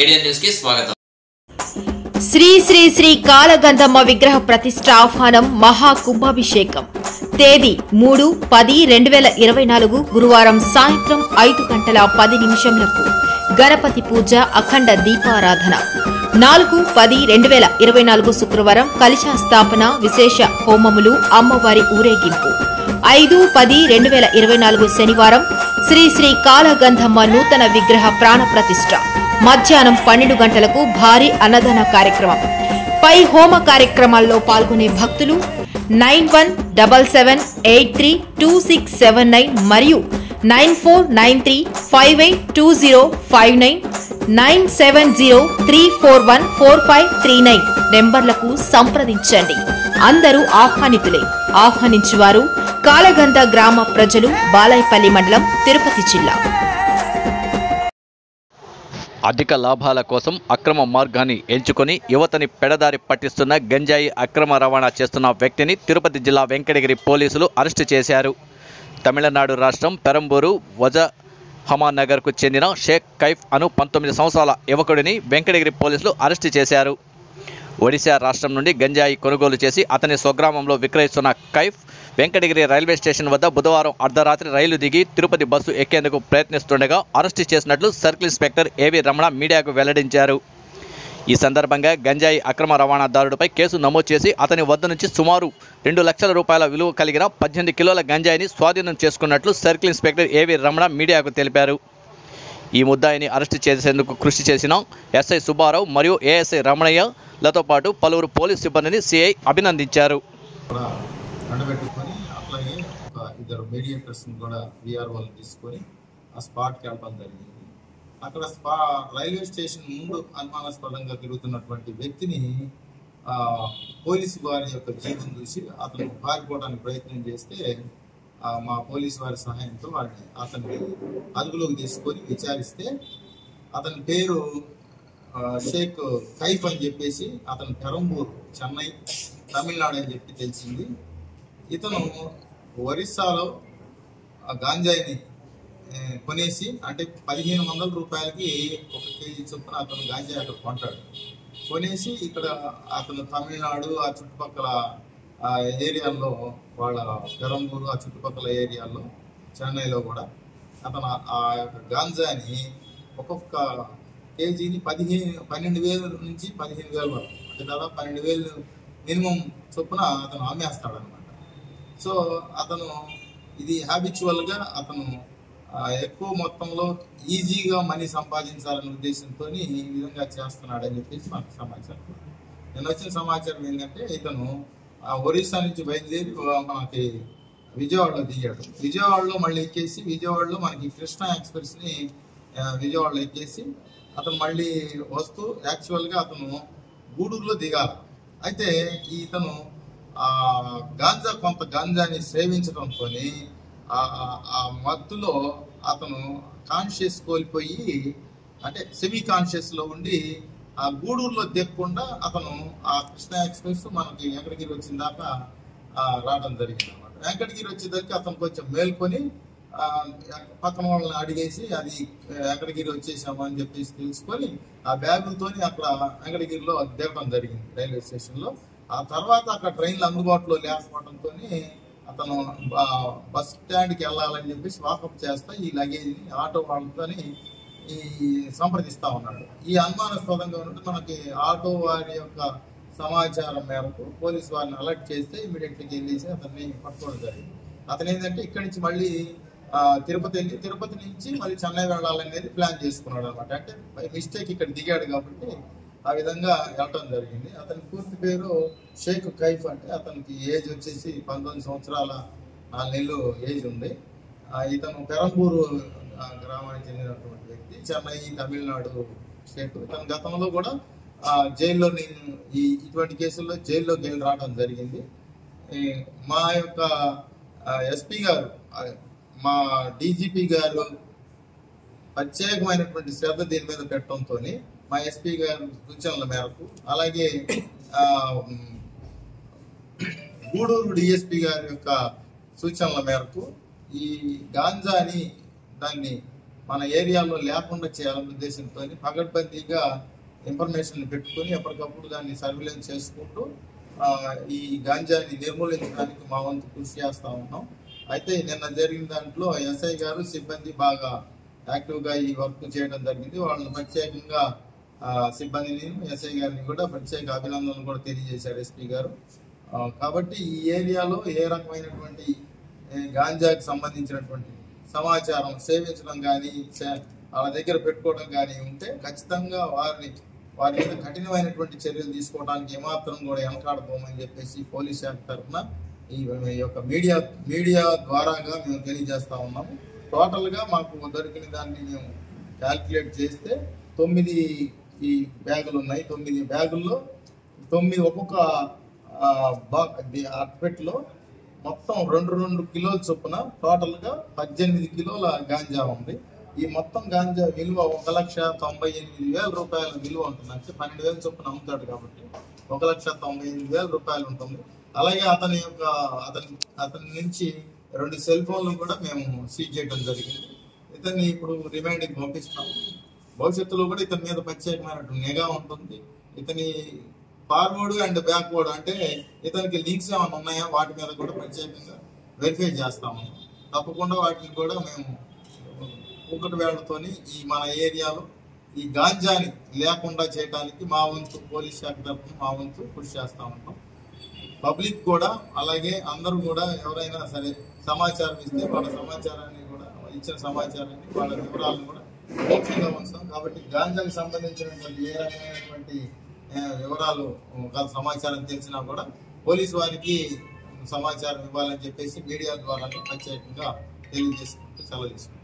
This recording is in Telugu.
ఏడియన్ న్యూస్ కి స్వాగతం. శ్రీ శ్రీ శ్రీ కాలగంధమ్మ విగ్రహ ప్రతిష్ఠ ఆహ్వానం మహా కుంభాభిషేకం. తేదీ 3-10-2024 గురువారం సాయంత్రం 5:10 గణపతి పూజ, అఖండ దీపారాధన. 4-10-2024 శుక్రవారం కలశ స్థాపన, విశేష హోమములు, అమ్మవారి ఊరేగింపు. 5-10-2024 శనివారం శ్రీ శ్రీ కాలగంధమ్మ నూతన విగ్రహ ప్రాణ ప్రతిష్ఠ. మధ్యాహ్నం 12 గంటలకు భారీ అన్నదాన కార్యక్రమం. పై హోమ కార్యక్రమాల్లో పాల్గొనే భక్తులు 9177832679 మరియు 9493582059 9703414539 నెంబర్లకు సంప్రదించండి. అందరూ ఆహ్వానితులే. ఆహ్వానించువారు కాలగంధ గ్రామ ప్రజలు, బాలాయపల్లి మండలం, తిరుపతి జిల్లా. అధిక లాభాల కోసం అక్రమ మార్గాన్ని ఎంచుకొని యువతని పెడదారి పట్టిస్తున్న గంజాయి అక్రమ రవాణా చేస్తున్న వ్యక్తిని తిరుపతి జిల్లా వెంకటగిరి పోలీసులు అరెస్టు చేశారు. తమిళనాడు రాష్ట్రం పెరంబూరు వజహమానగర్కు చెందిన షేక్ కైఫ్ అను 19 సంవత్సరాల యువకుడిని వెంకటగిరి పోలీసులు అరెస్టు చేశారు. ఒడిశా రాష్ట్రం నుండి గంజాయి కొనుగోలు చేసి అతని స్వగ్రామంలో విక్రయిస్తున్న కైఫ్ వెంకటగిరి రైల్వే స్టేషన్ వద్ద బుధవారం అర్ధరాత్రి రైలు దిగి తిరుపతి బస్సు ఎక్కేందుకు ప్రయత్నిస్తుండగా అరెస్టు చేసినట్లు సర్కిల్ ఇన్స్పెక్టర్ ఏవి రమణ మీడియాకు వెల్లడించారు. ఈ సందర్భంగా గంజాయి అక్రమ రవాణాదారుడిపై కేసు నమోదు చేసి అతని వద్ద నుంచి సుమారు 2 లక్షల రూపాయల విలువ కలిగిన 18 కిలోల గంజాయిని స్వాధీనం చేసుకున్నట్లు సర్కిల్ ఇన్స్పెక్టర్ ఏవి రమణ మీడియాకు తెలిపారు. ఈ ముద్దాయిని అరెస్టు చేసేందుకు కృషి చేసిన ఎస్ఐ సుబ్బారావు మరియు ఏఎస్ఐ రమణయ్యలతో పాటు పలువురు పోలీసు సిబ్బందిని సిఐ అభినందించారు. అట్లాగే ఒక ఇద్దరు మీడియేటర్స్ కూడా విఆర్ఓలు తీసుకొని ఆ స్పాట్కి వెళ్ళడం జరిగింది. అక్కడ రైల్వే స్టేషన్ ముందు అనుమానాస్పదంగా తిరుగుతున్నటువంటి వ్యక్తిని పోలీసు వారి యొక్క జీవితం చూసి అతను పారిపోవడానికి ప్రయత్నం చేస్తే మా పోలీసు వారి సహాయంతో అతన్ని అదుపులోకి తీసుకొని విచారిస్తే అతని పేరు షేక్ కైఫ్ అని చెప్పేసి, అతను పెరంబూరు, చెన్నై, తమిళనాడు అని చెప్పి తెలిసింది. ఇతను ఒరిస్సాలో గాంజాయిని కొనేసి, అంటే 1500 రూపాయలకి 1 కేజీ చొప్పున అతను గాంజాయి అక్కడ కొంటాడు. కొనేసి ఇక్కడ అతను తమిళనాడు ఆ చుట్టుపక్కల ఏరియాల్లో, వాళ్ళ పెరంబూరు ఆ చుట్టుపక్కల ఏరియాల్లో, చెన్నైలో కూడా అతను ఆ యొక్క గాంజాని ఒక్కొక్క కేజీని 12,000 నుంచి 15,000 వరకు, అంటే దాదాపు 12,000 మినిమం చొప్పున అతను అమ్మేస్తాడనమాట. సో అతను ఇది హ్యాబిచువల్గా అతను ఎక్కువ మొత్తంలో ఈజీగా మనీ సంపాదించాలనే ఉద్దేశంతో ఈ విధంగా చేస్తున్నాడని చెప్పేసి మాకు సమాచారం. నేను వచ్చిన సమాచారం ఏంటంటే ఇతను ఒరిస్సా నుంచి బయలుదేరి మనకి విజయవాడలో దిగాడు. విజయవాడలో మళ్ళీ ఎక్కేసి, విజయవాడలో మనకి కృష్ణా ఎక్స్ప్రెస్ని విజయవాడలో ఎక్కేసి అతను మళ్ళీ వస్తూ యాక్చువల్గా అతను గూడూరులో దిగాలి. అయితే ఇతను కొంత గాంజాని సేవించడంతో ఆ మత్తులో అతను కాన్షియస్ కోల్పోయి, అంటే సెమీ కాన్షియస్లో ఉండి ఆ గూడూరులో దిగకుండా అతను ఆ కృష్ణా ఎక్స్ప్రెస్ మనకి వెంకటగిరి వచ్చిన దాకా రావడం జరిగింది అనమాట. వెంకటగిరి వచ్చేదానికి అతను కొంచెం మేల్కొని పక్కన వాళ్ళని అడిగేసి అది వెంకటగిరి వచ్చేసాము అని చెప్పేసి తెలుసుకొని ఆ బ్యాగులతో అక్కడ వెంకటగిరిలో దిగడం జరిగింది రైల్వే స్టేషన్లో. ఆ తర్వాత అక్కడ ట్రైన్లు అందుబాటులో లేకపోవడంతో అతను బస్ స్టాండ్కి వెళ్ళాలని చెప్పేసి వాకప్ చేస్తా ఈ లగేజ్ని ఆటో వాళ్ళతో ఈ సంప్రదిస్తూ ఉన్నాడు. ఈ అనుమానాస్పదంగా ఉన్నట్టు మనకి ఆటో వారి యొక్క సమాచారం మేరకు పోలీసు వారిని అలర్ట్ చేస్తే ఇమీడియట్గా వెళ్ళేసి అతన్ని పట్టుకోవడం జరిగింది. అతను ఏంటంటే ఇక్కడి నుంచి మళ్ళీ తిరుపతి నుంచి మళ్ళీ చెన్నై వెళ్ళాలనేది ప్లాన్ చేసుకున్నాడు అనమాట. అంటే బై మిస్టేక్ ఇక్కడ దిగాడు కాబట్టి ఆ విధంగా వెళ్ళటం జరిగింది. అతని పూర్తి పేరు షేక్ కైఫ్, అంటే అతనికి ఏజ్ వచ్చేసి 19 సంవత్సరాల 4 నెలలు ఏజ్ ఉంది. ఇతను పెరంబూరు గ్రామానికి చెందినటువంటి వ్యక్తి, చెన్నై, తమిళనాడు స్టేట్. ఇతను గతంలో కూడా జైల్లో ఇటువంటి కేసుల్లో జైల్లోకి వెళ్ళి రావడం జరిగింది. మా యొక్క ఎస్పీ గారు, మా డీజీపీ గారు ప్రత్యేకమైనటువంటి శ్రద్ధ దీని మీద పెట్టడంతో మా ఎస్పీ గారి సూచనల మేరకు, అలాగే గూడూరు డిఎస్పీ గారి యొక్క సూచనల మేరకు ఈ గాంజాని దాన్ని మన ఏరియాలో లేకుండా చేయాలనే ఉద్దేశంతో పగడ్బందీగా ఇన్ఫర్మేషన్ పెట్టుకుని ఎప్పటికప్పుడు దాన్ని సర్వేలెన్స్ చేసుకుంటూ ఈ గాంజాని నిర్మూలించడానికి మా వంతు కృషి చేస్తూ ఉన్నాం. అయితే నిన్న జరిగిన దాంట్లో ఎస్ఐ గారు సిబ్బంది బాగా యాక్టివ్గా ఈ వర్క్ చేయడం జరిగింది. వాళ్ళని ప్రత్యేకంగా సిబ్బందిని ఎస్ఐ గారిని కూడా ప్రత్యేక అభినందనలు కూడా తెలియజేశారు ఎస్పీ గారు. కాబట్టి ఈ ఏరియాలో ఏ రకమైనటువంటి గాంజాకి సంబంధించినటువంటి సమాచారం సేవించడం కానీ వాళ్ళ దగ్గర పెట్టుకోవడం కానీ ఉంటే ఖచ్చితంగా వారి మీద కఠినమైనటువంటి చర్యలు తీసుకోవడానికి ఏమాత్రం కూడా వెనకాడబోమని చెప్పేసి పోలీస్ శాఖ తరఫున ఈ యొక్క మీడియా ద్వారాగా మేము తెలియజేస్తా ఉన్నాము. టోటల్గా మాకు దొరికిన దాన్ని మేము క్యాల్కులేట్ చేస్తే 9 ఈ బ్యాగులు ఉన్నాయి. 9 బ్యాగుల్లో 9 ఒక్కొక్క అట్పెట్లో మొత్తం 2 కిలోల చొప్పున టోటల్గా 18 కిలోల గాంజా ఉంది. ఈ మొత్తం గాంజా విలువ 1,98,000 రూపాయల విలువ ఉంటుంది. అంటే 12,000 చొప్పున అమ్ముతాడు కాబట్టి 1,98,000 రూపాయలు ఉంటుంది. అలాగే అతని నుంచి 2 సెల్ ఫోన్లు కూడా మేము సీజ్ చేయడం జరిగింది. ఇతన్ని ఇప్పుడు రిమాండ్కి పంపిస్తాము. భవిష్యత్తులో కూడా ఇతని మీద ప్రత్యేకమైనటువంటి నిఘా ఉంటుంది. ఇతని ఫార్వర్డ్ అండ్ బ్యాక్వర్డ్ అంటే ఇతనికి లింక్స్ ఏమైనా ఉన్నాయా వాటి మీద కూడా ప్రత్యేకంగా వెరిఫై చేస్తాము. తప్పకుండా వాటిని కూడా మేము ఒకటి వేళ్లతోని మన ఏరియాలో ఈ గాంజాని లేకుండా చేయడానికి మా వంతు పోలీస్ శాఖ తరఫున మా వంతు కృషి చేస్తూ ఉంటాం. పబ్లిక్ కూడా అలాగే అందరూ కూడా ఎవరైనా సరే సమాచారం ఇస్తే వాళ్ళ సమాచారాన్ని కూడా ఇచ్చిన సమాచారాన్ని వాళ్ళ వివరాలను కూడా పూర్తిగా ఉంచుతాం. కాబట్టి గాంజాకి సంబంధించినటువంటి ఏ రకమైనటువంటి వివరాలు సమాచారం తెలిసినా కూడా పోలీసు వారికి సమాచారం ఇవ్వాలని చెప్పేసి మీడియా ద్వారా ప్రత్యేకంగా తెలియజేసుకుంటూ సెలవు తీసుకుంటాం.